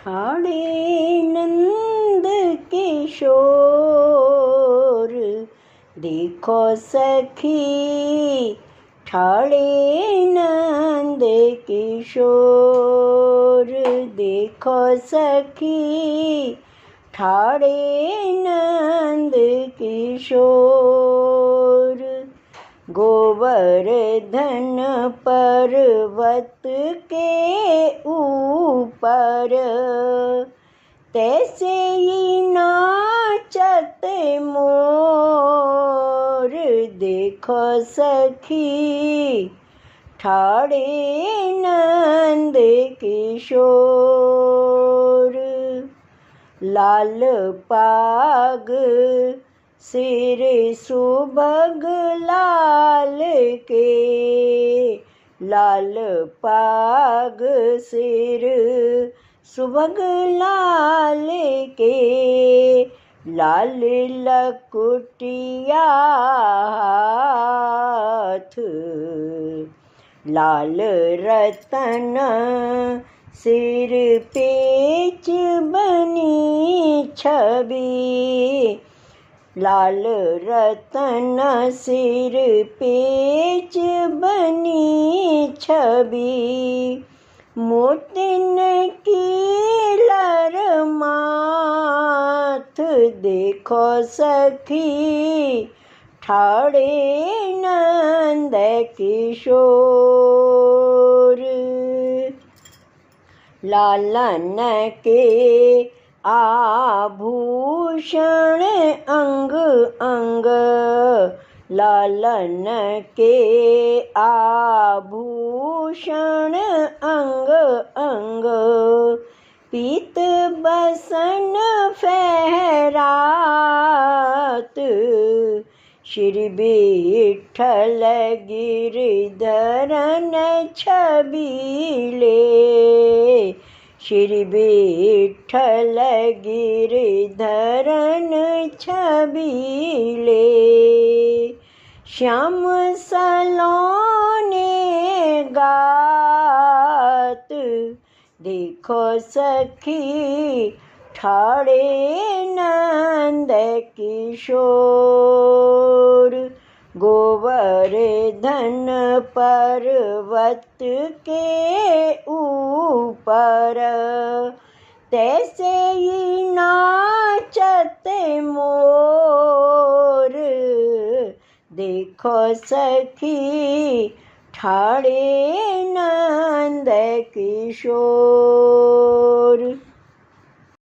ठाणे नंद किशोर, देखो सखी ठाणे नंद किशोर, देखो सखी ठाणे नंद किशोर। गोवर्धन पर्वत के ऊपर, तैसे ही नाचत मोर, देखो सखी ठाणे नंद किशोर। लाल पाग सिर सुभग लाल के, लाल पाग सिर सुभग लाल के, लाल लकुटिया हाथ, लाल रतन सिर पेच बनी छवि, लाल रतन सिर पेच बनी छवि। मोतिन की लरमाथ, देखो सखी ठाणे नंद किशोर। लालन के आभूषण अंग अंग, लालन के आभूषण अंग अंग, पीत बसन फहरात, श्री विठ्ठल गिरधरन छबीले, श्री विठ्ठल गिरधरन छबीले। श्याम सलोने गात, देखो सखी ठाणे नंद किशोर। गोवर्धन पर्वत के ऊपर, तैसे ही नाचत मोर, देखो सखी ठाणे नंद किशोर।